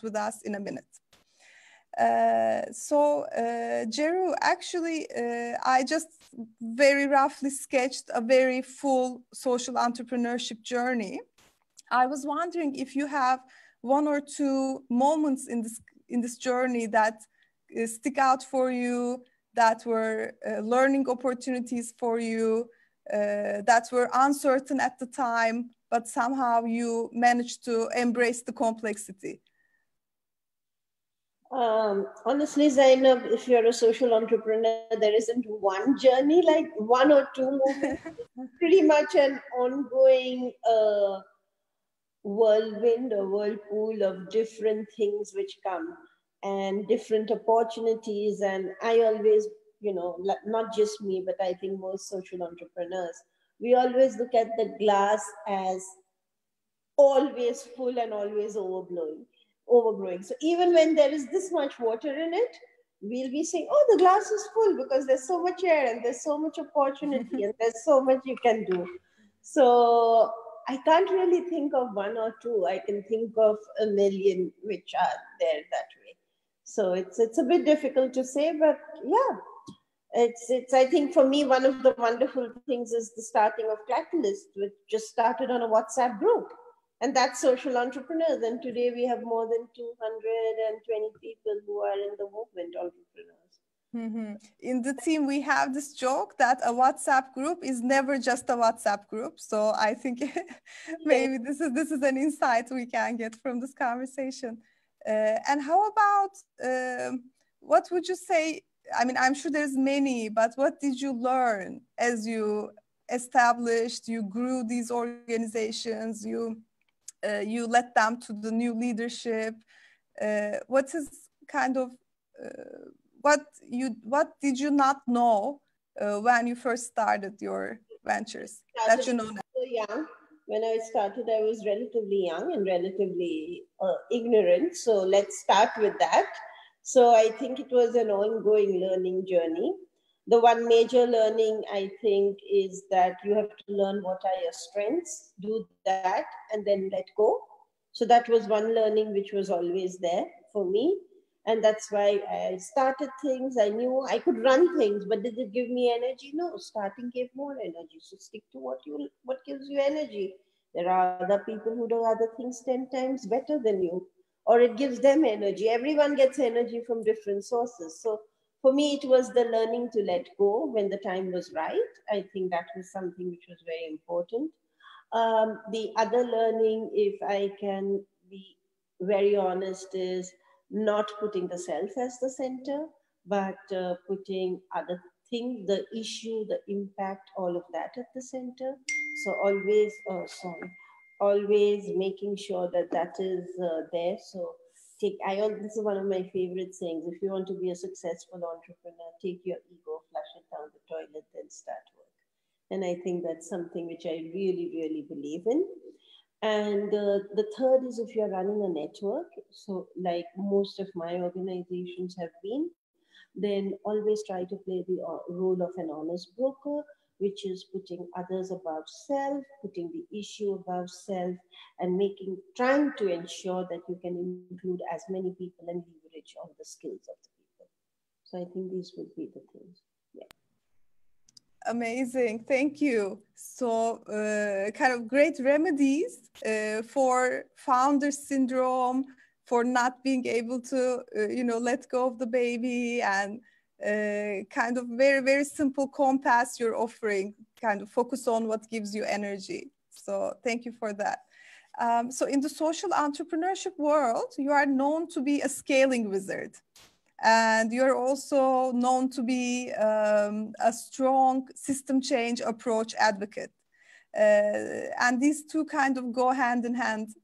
with us in a minute. Jeroo, actually, I just very roughly sketched a very full social entrepreneurship journey. I was wondering if you have one or two moments in this journey that stick out for you, that were learning opportunities for you, that were uncertain at the time, but somehow you managed to embrace the complexity. Honestly, Zeynep, if you're a social entrepreneur, there isn't one journey, like one or two moments. Pretty much an ongoing whirlwind or whirlpool of different things which come and different opportunities. And I always, you know, not just me, but I think most social entrepreneurs, we always look at the glass as always full and always overgrowing. So even when there is this much water in it, we'll be saying, oh, the glass is full because there's so much air and there's so much opportunity and there's so much you can do. So I can't really think of one or two. I can think of a million which are there that way. So it's a bit difficult to say, but yeah, it's I think for me, one of the wonderful things is the starting of Catalyst, which just started on a WhatsApp group. And that's social entrepreneurs. And today we have more than 220 people who are in the movement, entrepreneurs. Mm-hmm. In the team, we have this joke that a WhatsApp group is never just a WhatsApp group. So I think maybe this is an insight we can get from this conversation. And how about, what would you say? I mean, I'm sure there's many, but what did you learn as you established, you grew these organizations, you led them to the new leadership? What is kind of what did you not know when you first started your ventures that you know now? So young. When I started, I was relatively young and relatively ignorant. So let's start with that. So I think it was an ongoing learning journey. The one major learning, I think, is that you have to learn what are your strengths, do that, and then let go. So that was one learning which was always there for me. And that's why I started things. I knew I could run things, but did it give me energy? No, starting gave more energy. So stick to what gives you energy. There are other people who do other things 10 times better than you, or it gives them energy. Everyone gets energy from different sources. So for me, it was the learning to let go when the time was right. I think that was something which was very important. The other learning, if I can be very honest, is not putting the self as the center, but putting other things, the issue, the impact, all of that at the center. So always making sure that that is there. So this is one of my favorite sayings. If you want to be a successful entrepreneur, take your ego, flush it down the toilet, then start work. And I think that's something which I really, really believe in. And the third is if you're running a network, so like most of my organizations have been, then always try to play the role of an honest broker, which is putting others above self, putting the issue above self, and trying to ensure that you can include as many people and leverage on the skills of the people. So I think these would be the things. Yeah. Amazing, thank you. So kind of great remedies for founder syndrome, for not being able to, let go of the baby, and kind of very, very simple compass you're offering, kind of focus on what gives you energy. So thank you for that. So in the social entrepreneurship world, you are known to be a scaling wizard. And you're also known to be a strong system change approach advocate. And these two kind of go hand in hand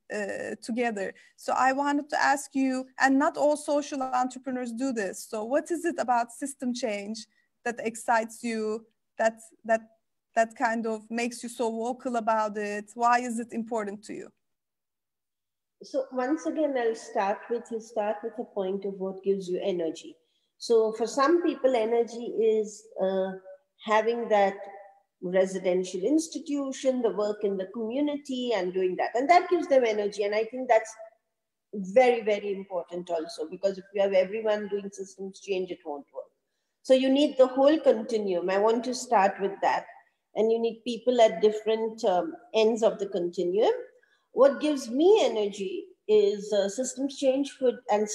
together. So I wanted to ask you, and not all social entrepreneurs do this. So what is it about system change that excites you, that kind of makes you so vocal about it? Why is it important to you? So once again, I'll start with a point of what gives you energy. So for some people, energy is having that residential institution, the work in the community and doing that. And that gives them energy. And I think that's very, very important also, because if you have everyone doing systems change, it won't work. So you need the whole continuum. I want to start with that. And you need people at different ends of the continuum. What gives me energy is systems change and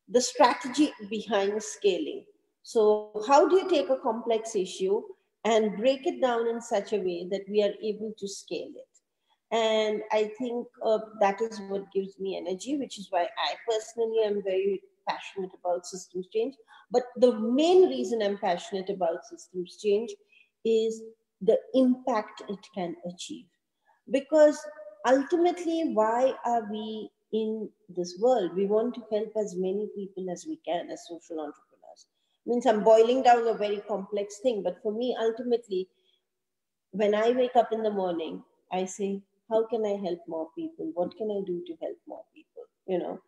the strategy behind scaling. So how do you take a complex issue and break it down in such a way that we are able to scale it? And I think that is what gives me energy, which is why I personally am very passionate about systems change. But the main reason I'm passionate about systems change is the impact it can achieve. Because ultimately, why are we in this world? We want to help as many people as we can as social entrepreneurs. Means I'm boiling down a very complex thing, but for me, ultimately, when I wake up in the morning, I say, how can I help more people? What can I do to help more people? You know,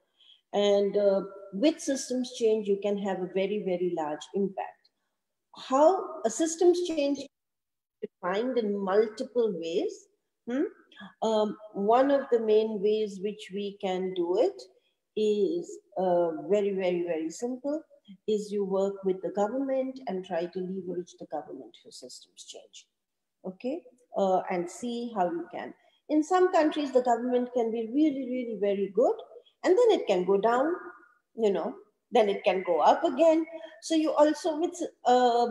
and with systems change, you can have a very, very large impact. How a systems change is defined in multiple ways. One of the main ways which we can do it is very, very, very simple, is you work with the government and try to leverage the government for systems change. Okay, and see how you can. In some countries, the government can be really, really very good, and then it can go down, you know, then it can go up again. So you also,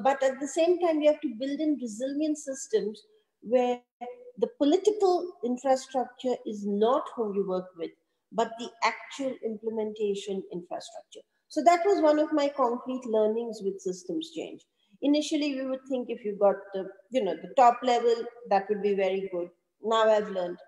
but at the same time, you have to build in resilient systems where the political infrastructure is not whom you work with, but the actual implementation infrastructure. So that was one of my concrete learnings with systems change. Initially, we would think if you got the, the top level, that would be very good. Now I've learned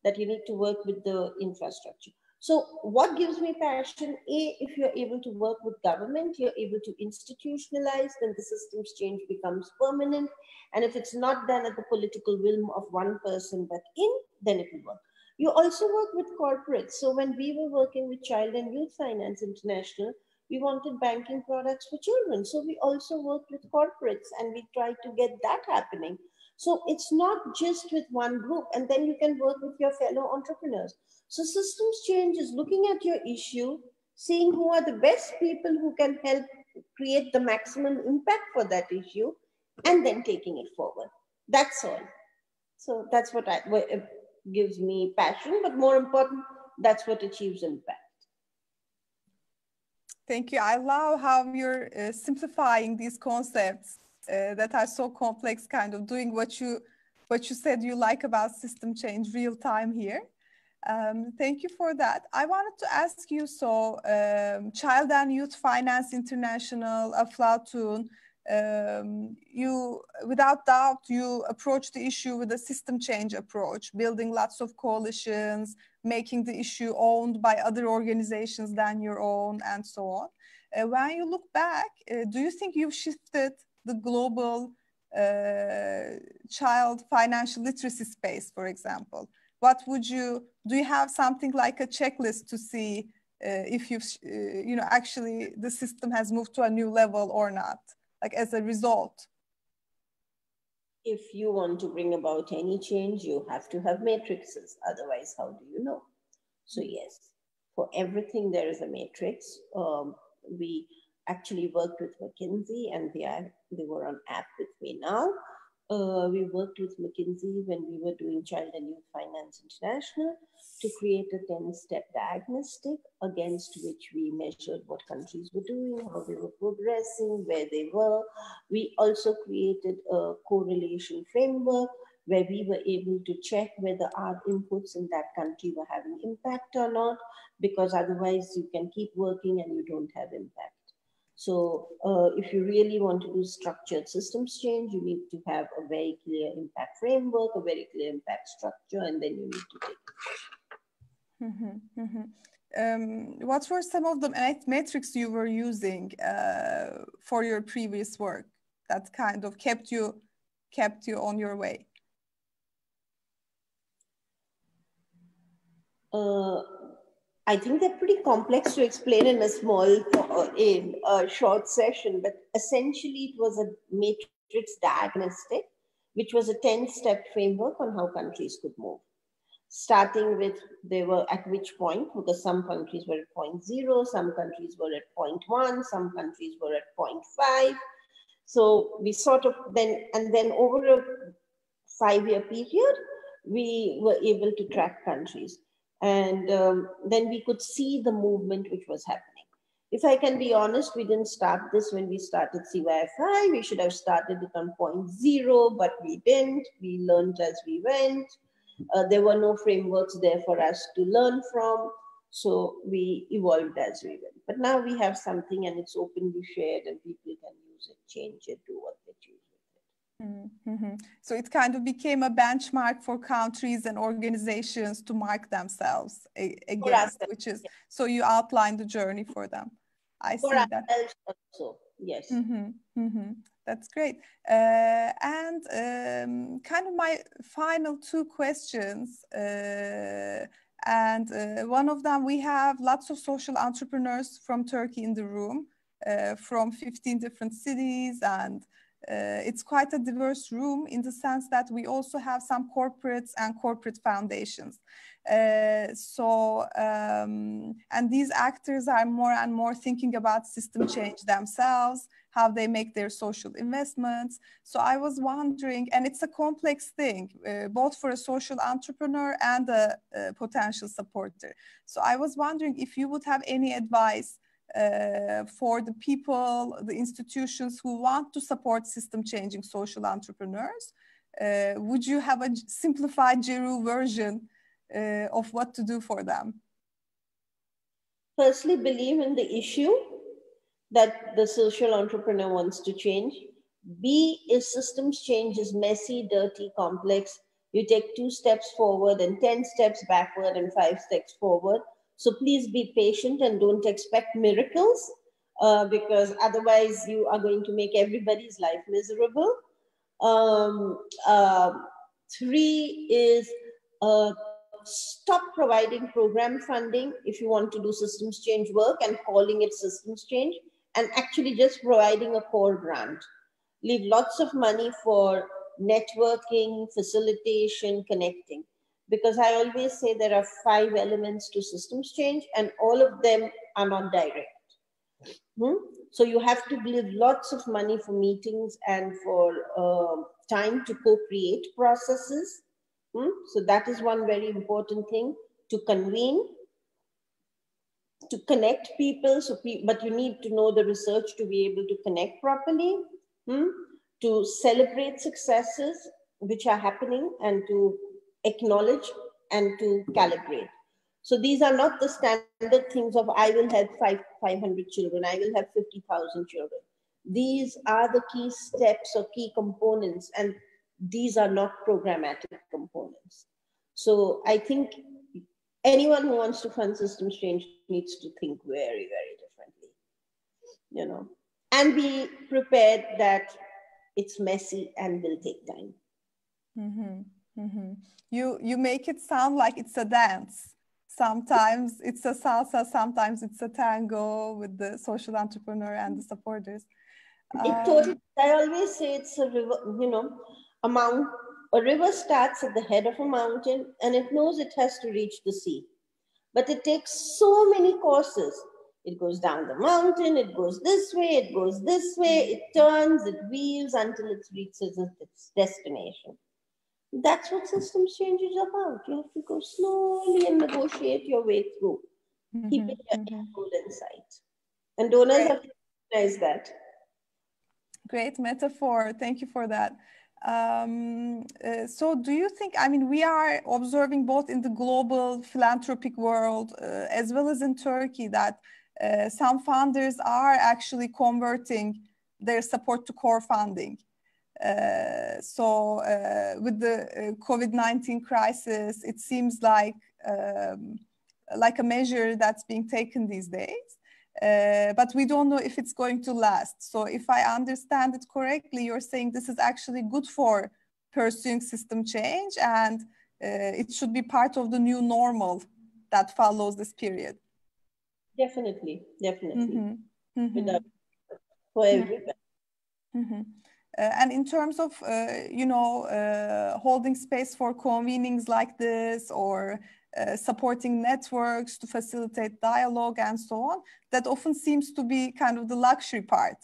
that you need to work with the infrastructure. So what gives me passion? If you're able to work with government, you're able to institutionalize, then the systems change becomes permanent. And if it's not done at the political will of one person, but then it will work. You also work with corporates. So when we were working with Child and Youth Finance International, we wanted banking products for children. So we also worked with corporates and we tried to get that happening. So it's not just with one group, and then you can work with your fellow entrepreneurs. So systems change is looking at your issue, seeing who are the best people who can help create the maximum impact for that issue, and then taking it forward. That's all. So that's what gives me passion, but more important, that's what achieves impact. Thank you. I love how you're simplifying these concepts that are so complex, kind of doing what you said you like about system change real time here. Thank you for that. I wanted to ask you, so Child and Youth Finance International, Aflatun, you, without doubt, you approach the issue with a system change approach, building lots of coalitions, making the issue owned by other organizations than your own, and so on. When you look back, do you think you've shifted the global child financial literacy space, for example? What would do you have something like a checklist to see if you've, actually the system has moved to a new level or not, like as a result? If you want to bring about any change, you have to have matrices. Otherwise, how do you know? So yes, for everything there is a matrix. We actually worked with McKinsey, and they were on app with me now. We worked with McKinsey when we were doing Child and Youth Finance International to create a 10-step diagnostic against which we measured what countries were doing, how they were progressing, where they were. We also created a correlation framework where we were able to check whether our inputs in that country were having impact or not, because otherwise you can keep working and you don't have impact. So if you really want to do structured systems change, you need to have a very clear impact framework, a very clear impact structure, and then you need to take it. Mm-hmm, mm-hmm. What were some of the metrics you were using for your previous work that kind of kept you on your way? I think they're pretty complex to explain in a short session, but essentially it was a matrix diagnostic, which was a 10-step framework on how countries could move. starting with they were at which point, because some countries were at 0.0, some countries were at 0.1, some countries were at 0.5. So we sort of then, and then over a 5-year period, we were able to track countries. And then we could see the movement which was happening. If I can be honest, we didn't start this when we started CYFI. We should have started it on 0.0, but we didn't. We learned as we went. There were no frameworks there for us to learn from. So we evolved as we went. But now we have something and it's openly shared and people can use it, change it, do what they choose with it. Mm-hmm. So it kind of became a benchmark for countries and organizations to mark themselves against, which is, so you outlined the journey for them. I see that. Also, yes. Mm-hmm. Mm-hmm. That's great. And kind of my final 2 questions. One of them, we have lots of social entrepreneurs from Turkey in the room, from 15 different cities, and it's quite a diverse room in the sense that we also have some corporates and corporate foundations. And these actors are more and more thinking about system change themselves, how they make their social investments. So I was wondering, and it's a complex thing, both for a social entrepreneur and a potential supporter. So I was wondering if you would have any advice for the people, the institutions who want to support system changing social entrepreneurs. Would you have a simplified Jeroo version of what to do for them? Firstly, believe in the issue that the social entrepreneur wants to change. B, if systems change is messy, dirty, complex, you take 2 steps forward and 10 steps backward and 5 steps forward. So please be patient and don't expect miracles because otherwise you are going to make everybody's life miserable. 3 is stop providing program funding if you want to do systems change work and calling it systems change, and actually just providing a core grant. Leave lots of money for networking, facilitation, connecting. Because I always say there are 5 elements to systems change and all of them are not direct. So you have to give lots of money for meetings and for time to co-create processes. So that is one very important thing, to convene, to connect people. But you need to know the research to be able to connect properly, to celebrate successes which are happening and to acknowledge and to calibrate. So these are not the standard things of I will help 500 children, I will have 50,000 children. These are the key steps or key components, and these are not programmatic components. So I think anyone who wants to fund systems change needs to think very, very differently, and be prepared that it's messy and will take time. You make it sound like it's a dance. Sometimes it's a salsa, sometimes it's a tango with the social entrepreneur and the supporters. I always say it's a river, a river starts at the head of a mountain and it knows it has to reach the sea. But it takes so many courses. It goes down the mountain, it goes this way, it goes this way, it turns, it weaves until it reaches its destination. That's what systems change is about. You have to go slowly and negotiate your way through, keeping your goal in sight. And donors have to recognize that. Great metaphor. Thank you for that. So do you think, we are observing both in the global philanthropic world as well as in Turkey that some funders are actually converting their support to core funding. With the COVID-19 crisis, it seems like a measure that's being taken these days. But we don't know if it's going to last. So if I understand it correctly, you're saying this is actually good for pursuing system change and it should be part of the new normal that follows this period. Definitely. For everybody. And in terms of, holding space for convenings like this, or supporting networks to facilitate dialogue and so on, that often seems to be kind of the luxury part.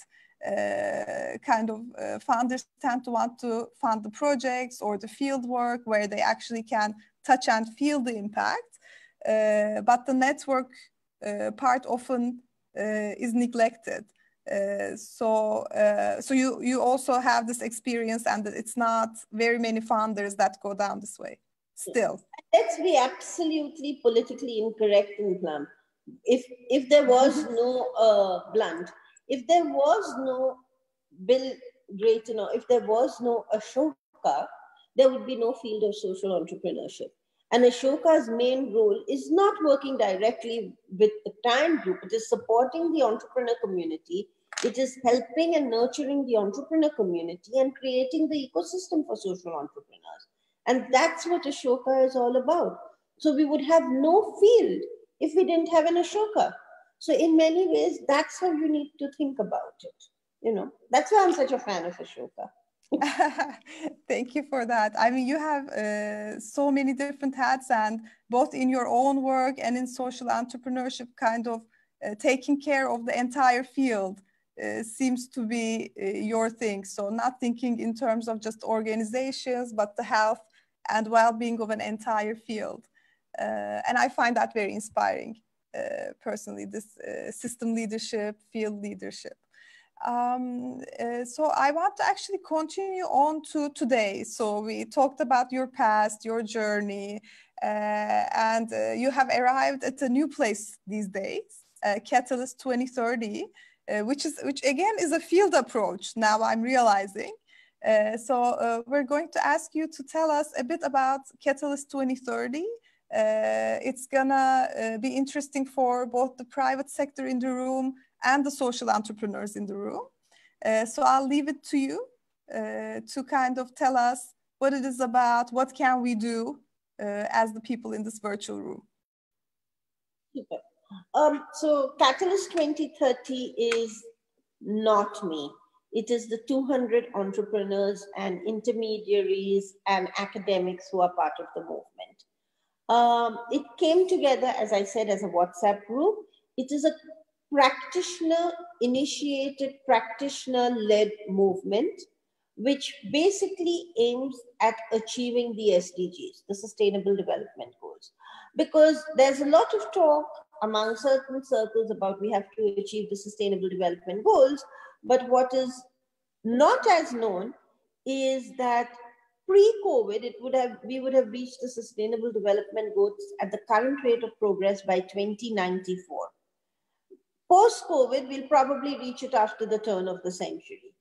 Founders tend to want to fund the projects or the field work where they actually can touch and feel the impact. But the network part often is neglected. So you also have this experience, and it's not very many founders that go down this way still. Let's be absolutely politically incorrect in Islam. If there was no blunt, if there was no Bill Drayton, or if there was no Ashoka, there would be no field of social entrepreneurship. And Ashoka's main role is not working directly with the client group. It is supporting the entrepreneur community. It is helping and nurturing the entrepreneur community and creating the ecosystem for social entrepreneurs. And that's what Ashoka is all about. So we would have no field if we didn't have an Ashoka. So in many ways, that's how you need to think about it. That's why I'm such a fan of Ashoka. Thank you for that. I mean, you have so many different hats, and both in your own work and in social entrepreneurship, kind of taking care of the entire field seems to be your thing. So not thinking in terms of just organizations, but the health and well-being of an entire field. And I find that very inspiring, personally, this system leadership, field leadership. So I want to actually continue on to today. So we talked about your past, your journey, and you have arrived at a new place these days, Catalyst 2030, which again is a field approach. Now I'm realizing. So we're going to ask you to tell us a bit about Catalyst 2030. It's gonna be interesting for both the private sector in the room and the social entrepreneurs in the room. So I'll leave it to you to kind of tell us what it is about, what can we do as the people in this virtual room. Super. So Catalyst 2030 is not me. It is the 200 entrepreneurs and intermediaries and academics who are part of the movement. It came together, as I said, as a WhatsApp group. It is a practitioner-initiated, practitioner-led movement, which basically aims at achieving the SDGs, the Sustainable Development Goals. Because there's a lot of talk among certain circles about we have to achieve the Sustainable Development Goals, but what is not as known is that pre-COVID, we would have reached the Sustainable Development Goals at the current rate of progress by 2094. Post-COVID, we'll probably reach it after the turn of the century.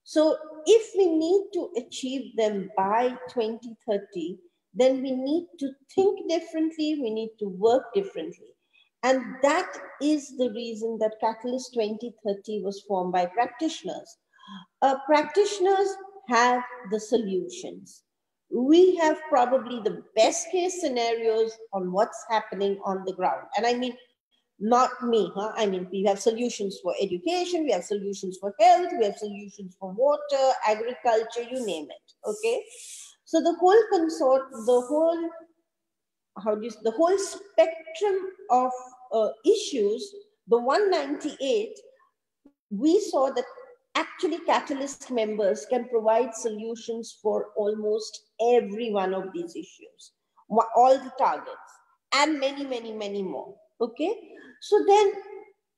So if we need to achieve them by 2030, then we need to think differently, we need to work differently. And that is the reason that Catalyst 2030 was formed by practitioners. Practitioners have the solutions. We have probably the best case scenarios on what's happening on the ground. And I mean, not me, I mean, we have solutions for education, we have solutions for health, we have solutions for water, agriculture, you name it, okay? So the whole spectrum of issues, the 198, we saw that actually Catalyst members can provide solutions for almost every one of these issues, all the targets, and many, many, many more, okay? So then,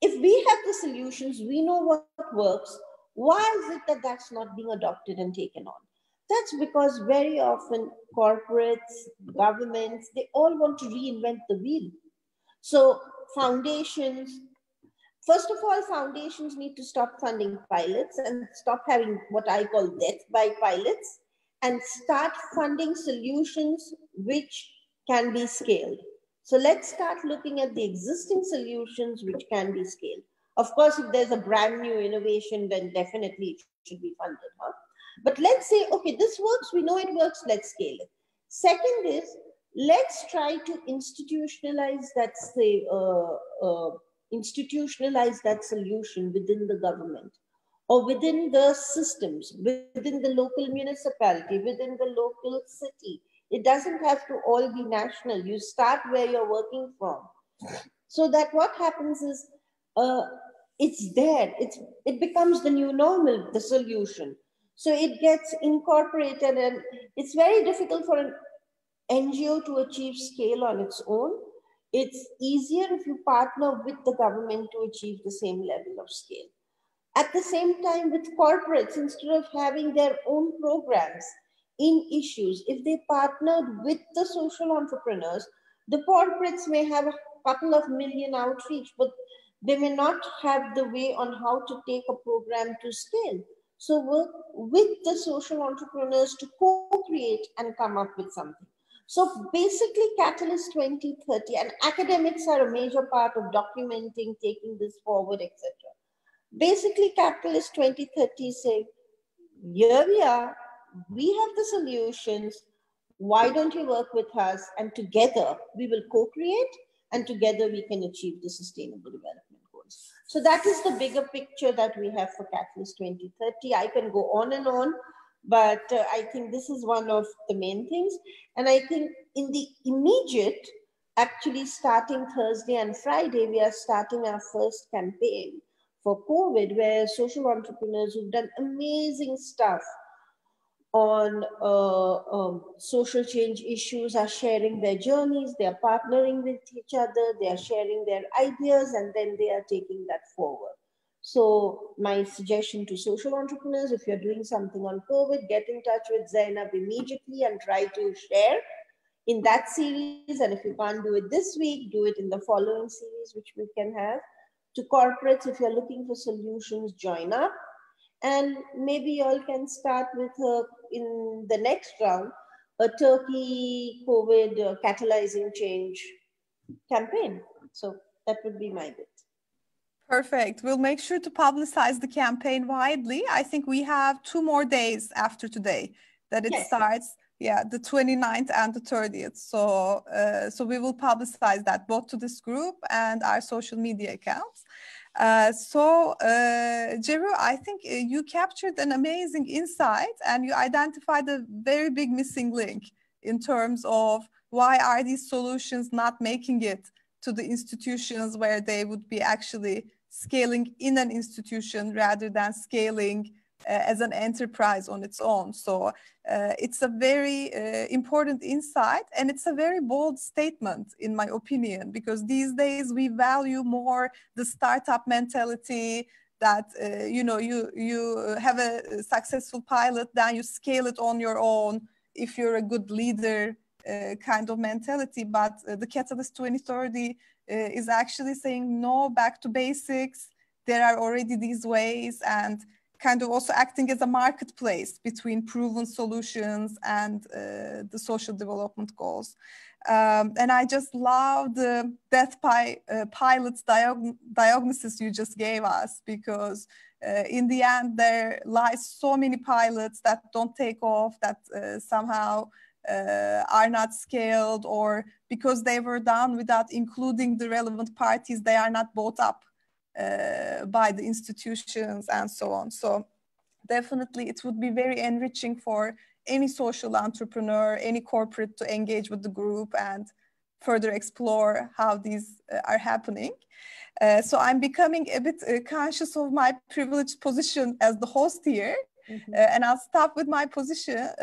if we have the solutions, we know what works, why is it that that's not being adopted and taken on? That's because very often corporates, governments, they all want to reinvent the wheel. So foundations, first of all, foundations need to stop funding pilots and stop having what I call death by pilots and start funding solutions which can be scaled. So let's start looking at the existing solutions which can be scaled. Of course, if there's a brand new innovation, then definitely it should be funded. But let's say, okay, this works, we know it works, let's scale it. Second is, let's try to institutionalize that solution within the government. or within the systems, within the local municipality, within the local city. It doesn't have to all be national. You start where you're working from. So that what happens is, it's there. It becomes the new normal, the solution. So it gets incorporated, and it's very difficult for an NGO to achieve scale on its own. It's easier if you partner with the government to achieve the same level of scale. At the same time, with corporates, instead of having their own programs in issues, if they partnered with the social entrepreneurs, the corporates may have a couple of million outreach, but they may not have the way on how to take a program to scale. So work with the social entrepreneurs to co-create and come up with something. So basically Catalyst 2030, and academics are a major part of documenting, taking this forward, etc. Basically Catalyst 2030 saying, here we are, we have the solutions, why don't you work with us, and together we will co-create, and together we can achieve the sustainable development goals. So that is the bigger picture that we have for Catalyst 2030. I can go on and on, but I think this is one of the main things. And I think in the immediate, actually starting Thursday and Friday, we are starting our first campaign for COVID, where social entrepreneurs who've done amazing stuff on social change issues are sharing their journeys, they are partnering with each other, they are sharing their ideas, and then they are taking that forward. So my suggestion to social entrepreneurs, if you're doing something on COVID, get in touch with Zeynep immediately and try to share in that series. And if you can't do it this week, do it in the following series, which we can have. To corporates, if you're looking for solutions, join up. And maybe you all can start with, in the next round, a Turkey COVID catalyzing change campaign. So that would be my bit. Perfect. We'll make sure to publicize the campaign widely. I think we have 2 more days after today that it starts. Yeah, the 29th and the 30th. So, so we will publicize that both to this group and our social media accounts. Jeroo, I think you captured an amazing insight and you identified a very big missing link in terms of why are these solutions not making it to the institutions where they would be actually scaling in an institution rather than scaling as an enterprise on its own. So it's a very important insight, and it's a very bold statement in my opinion, because these days we value more the startup mentality that you know, you have a successful pilot, then you scale it on your own if you're a good leader kind of mentality. But the Catalyst 2030 is actually saying no, back to basics. There are already these ways, and kind of also acting as a marketplace between proven solutions and the social development goals. And I just love the death pilot's diagnosis you just gave us, because in the end there lies so many pilots that don't take off, that somehow are not scaled, or because they were done without including the relevant parties, they are not bought up by the institutions and so on. So definitely it would be very enriching for any social entrepreneur, any corporate to engage with the group and further explore how these are happening. So I'm becoming a bit conscious of my privileged position as the host here. And I'll stop with my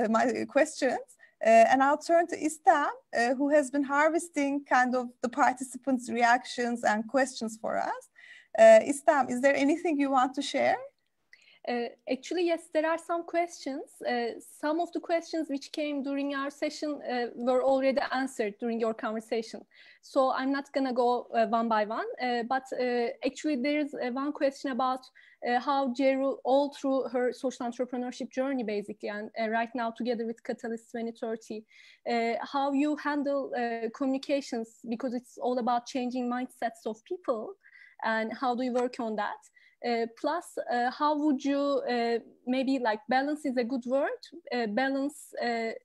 my questions. And I'll turn to Sistem, who has been harvesting kind of the participants' reactions and questions for us. Sistem, is there anything you want to share? Actually, yes, there are some questions. Some of the questions which came during our session were already answered during your conversation. So I'm not going to go one by one, but actually there is one question about how Jeroo, all through her social entrepreneurship journey, basically, and right now together with Catalyst 2030, how you handle communications, because it's all about changing mindsets of people, and how do you work on that? Plus, how would you maybe, like, balance is a good word, balance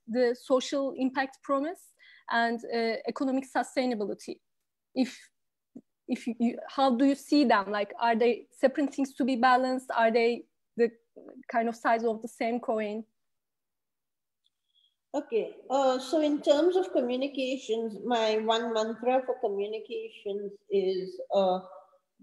the social impact promise and economic sustainability? If you, how do you see them? Like, are they separate things to be balanced? Are they kind of sides of the same coin. Okay, so in terms of communications, my one mantra for communications is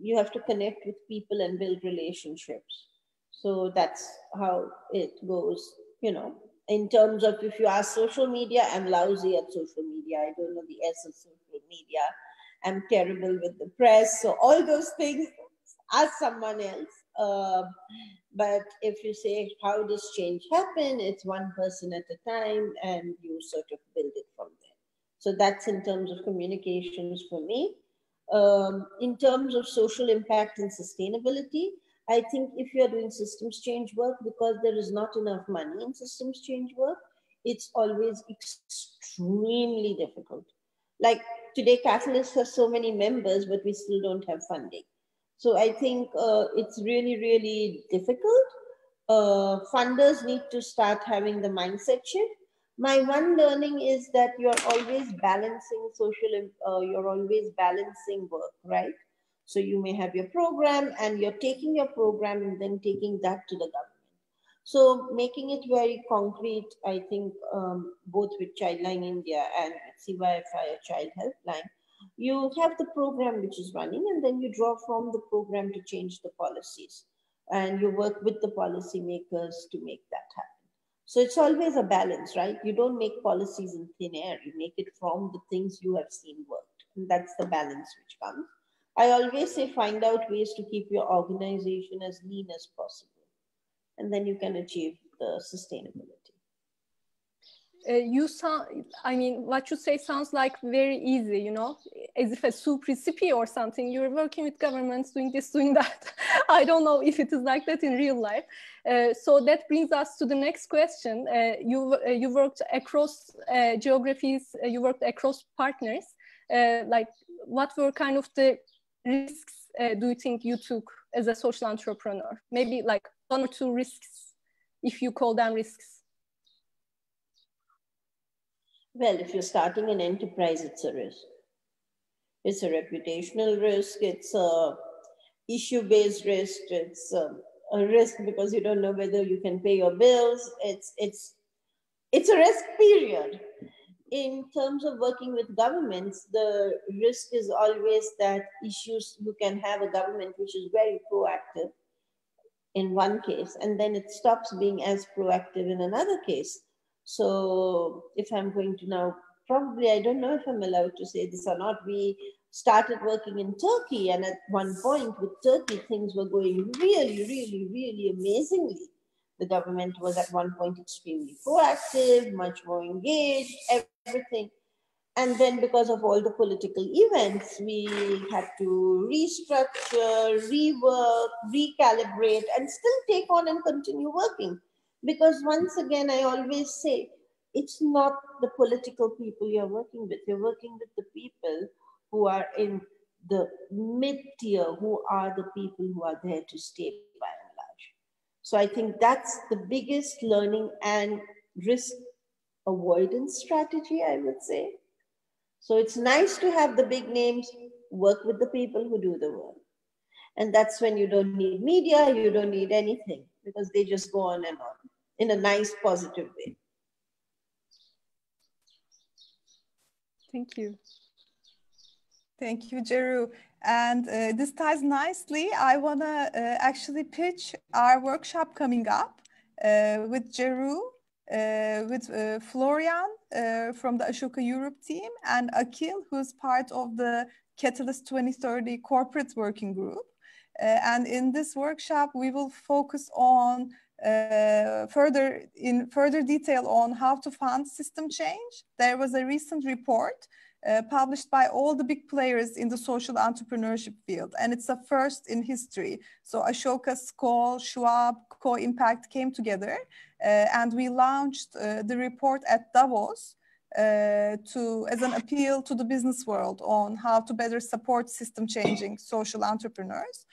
you have to connect with people and build relationships. So that's how it goes, you know. In terms of, if you ask social media, I'm lousy at social media. I don't know the S of social media. I'm terrible with the press. So all those things, ask someone else. But if you say, how does change happen? It's one person at a time, and you sort of build it from there. So that's in terms of communications for me. In terms of social impact and sustainability, I think if you're doing systems change work, because there is not enough money in systems change work, it's always extremely difficult. Like today, Catalyst has so many members, but we still don't have funding. So I think it's really, really difficult. Funders need to start having the mindset shift. My one learning is that you're always balancing you're always balancing work, right? So you may have your program and you're taking your program and then taking that to the government. So making it very concrete, I think both with Childline India and with CYFI Child Helpline, you have the program which is running, and then you draw from the program to change the policies. And you work with the policymakers to make that happen. So it's always a balance, right? You don't make policies in thin air. You make it from the things you have seen worked. And that's the balance which comes. I always say, find out ways to keep your organization as lean as possible. And then you can achieve the sustainability. I mean, what you say sounds like very easy, you know, as if a soup recipe or something. You're working with governments, doing this, doing that. I don't know if it is like that in real life. So that brings us to the next question. You worked across geographies, you worked across partners. Like, what were kind of the risks do you think you took as a social entrepreneur? Maybe like one or two risks, if you call them risks. Well, if you're starting an enterprise, it's a risk. It's a reputational risk. It's a issue-based risk. It's a risk because you don't know whether you can pay your bills. It's a risk, period. In terms of working with governments, the risk is always that you can have a government which is very proactive in one case, and then it stops being as proactive in another case. So if I'm going to now, probably, I don't know if I'm allowed to say this or not, we started working in Turkey, and at one point with Turkey, things were going really, really, really amazingly. The government was at one point extremely proactive, much more engaged, everything. And then because of all the political events, we had to restructure, rework, recalibrate, and still take on and continue working. Because once again, I always say, it's not the political people you're working with. You're working with the people who are in the mid-tier, who are the people who are there to stay by and large. So I think that's the biggest learning and risk avoidance strategy, I would say. So it's nice to have the big names, work with the people who do the work. And that's when you don't need media, you don't need anything, because they just go on and on in a nice, positive way. Thank you. Thank you, Jeroo. And this ties nicely. I want to actually pitch our workshop coming up with Jeroo, with Florian from the Ashoka Europe team, and Akil, who's part of the Catalyst 2030 corporate working group. And in this workshop, we will focus on further detail on how to fund system change. There was a recent report published by all the big players in the social entrepreneurship field, and it's a first in history. So Ashoka, Skoll, Schwab, Co-Impact came together, and we launched the report at Davos as an appeal to the business world on how to better support system changing social entrepreneurs.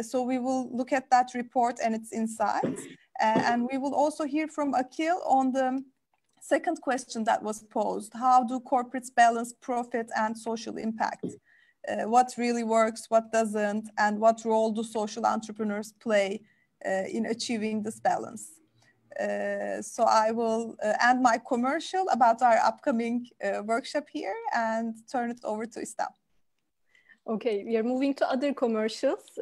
So we will look at that report and its insights. And we will also hear from Akil on the second question that was posed. How do corporates balance profit and social impact? What really works, what doesn't, and what role do social entrepreneurs play in achieving this balance. So I will end my commercial about our upcoming workshop here and turn it over to Sistem. Okay, we are moving to other commercials.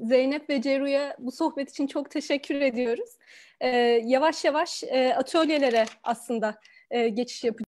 Zeynep ve Jeroo'ya bu sohbet için çok teşekkür ediyoruz. Yavaş yavaş atölyelere aslında geçiş yapacağız.